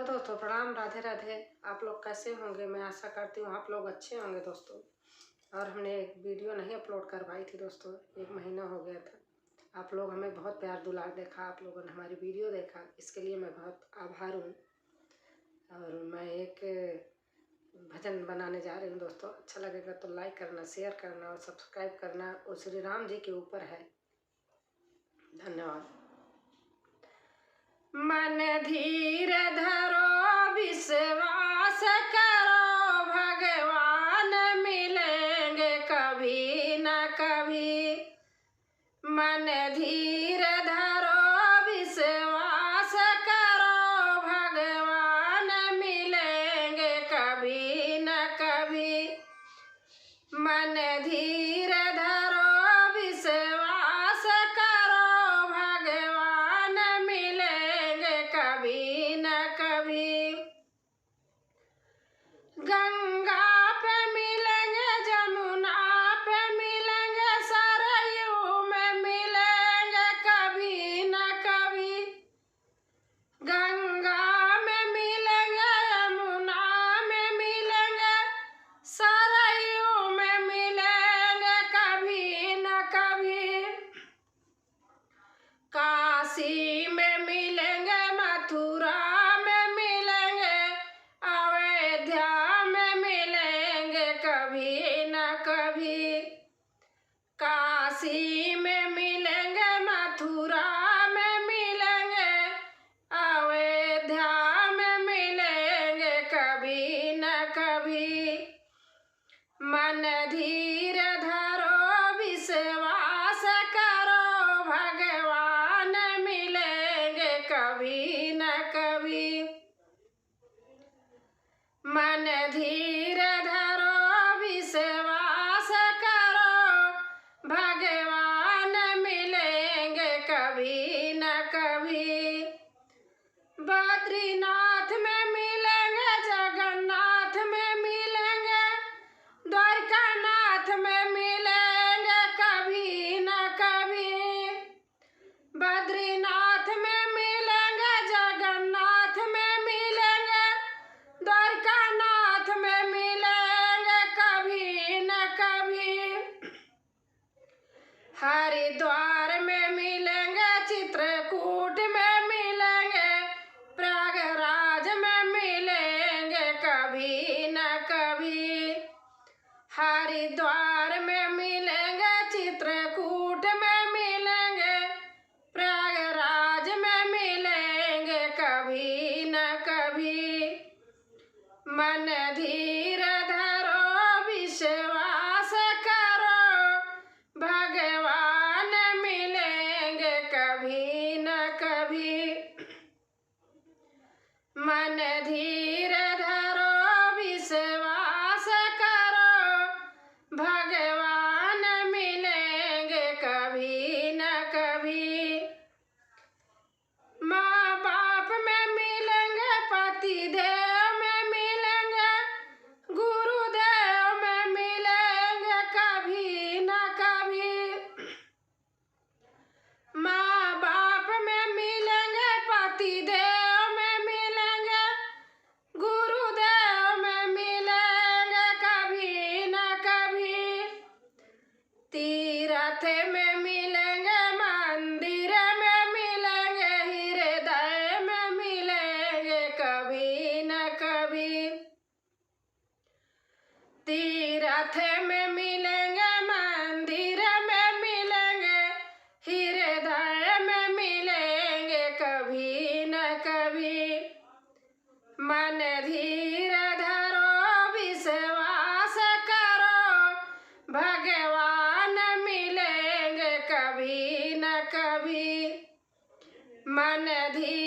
Hello दोस्तों, प्रणाम, राधे राधे। आप लोग कैसे होंगे? मैं आशा करती हूँ आप लोग अच्छे होंगे दोस्तों। और हमने एक वीडियो नहीं अपलोड करवाई थी दोस्तों, 1 महीना हो गया था। आप लोग हमें बहुत प्यार दुलार देखा, आप लोगों ने हमारी वीडियो देखा, इसके लिए मैं बहुत आभार हूँ। और मैं एक भजन बनाने जा रही हूँ दोस्तों। अच्छा लगेगा तो लाइक करना, शेयर करना और सब्सक्राइब करना। और श्री राम जी के ऊपर है। धन्यवाद। मन धीर धरो, विश्वास करो, भगवान मिलेंगे कभी न कभी। मन धीर धरो, विश्वास करो, भगवान मिलेंगे कभी न कभी। मन धीर धरो, विश्वास करो, भगवान मिलेंगे कभी न कभी। गंगा पे मिलेंगे, जमुना पे मिलेंगे, सरयू में मिलेंगे कभी न कभी। गंगा में मिलेंगे, यमुना में मिलेंगे, सरयू में मिलेंगे कभी न कभी। काशी में मिलेंगे, मथुरा में मिलेंगे, अयोध्या में मिलेंगे कभी न कभी। काशी में मिलेंगे, मथुरा में मिलेंगे, अयोध्या में मिलेंगे कभी न कभी। मन धीर धरो, विश्वास करो, भगवान मिलेंगे कभी न कभी। मन धीर धरो, विश्वास करो, भगवान मिलेंगे कभी न कभी। बद्रीनाथ में मिलेंगे, जगन्नाथ में मिलेंगे, द्वारकानाथ में मिलेंगे कभी न कभी। बद्रीनाथ में मिलेंगे, जगन्नाथ में मिलेंगे, द्वारकानाथ में मिलेंगे कभी न कभी। हरिद्वार में मिलेंगे, चित्रकूट में मिलेंगे, प्रयागराज में मिलेंगे कभी न कभी। हरिद्वार में मिलेंगे, चित्रकूट में मिलेंगे, प्रयागराज में मिलेंगे कभी न कभी। मन धीर धरो, विश्वास करो, भगवान मिलेंगे कभी न कभी। मन धीर धरो, विश्वास करो, भगवान मिलेंगे कभी न कभी। माँ बाप में मिलेंगे, पति देव में मिलेंगे, गुरुदेव में मिलेंगे कभी न कभी। माँ बाप में मिलेंगे, पति देव में मिलेंगे, गुरुदेव में मिलेंगे कभी न कभी। तीर्थ में मिलेंगे, मंदिर में मिलेंगे, हृदय में मिलेंगे कभी न कभी। तीर्थ में मिलेंगे, मंदिर में मिलेंगे, हृदय में मिलेंगे कभी न कभी। मन धीर धरो, विश्वास करो, भगवान मिलेंगे कभी न कभी। मन धीर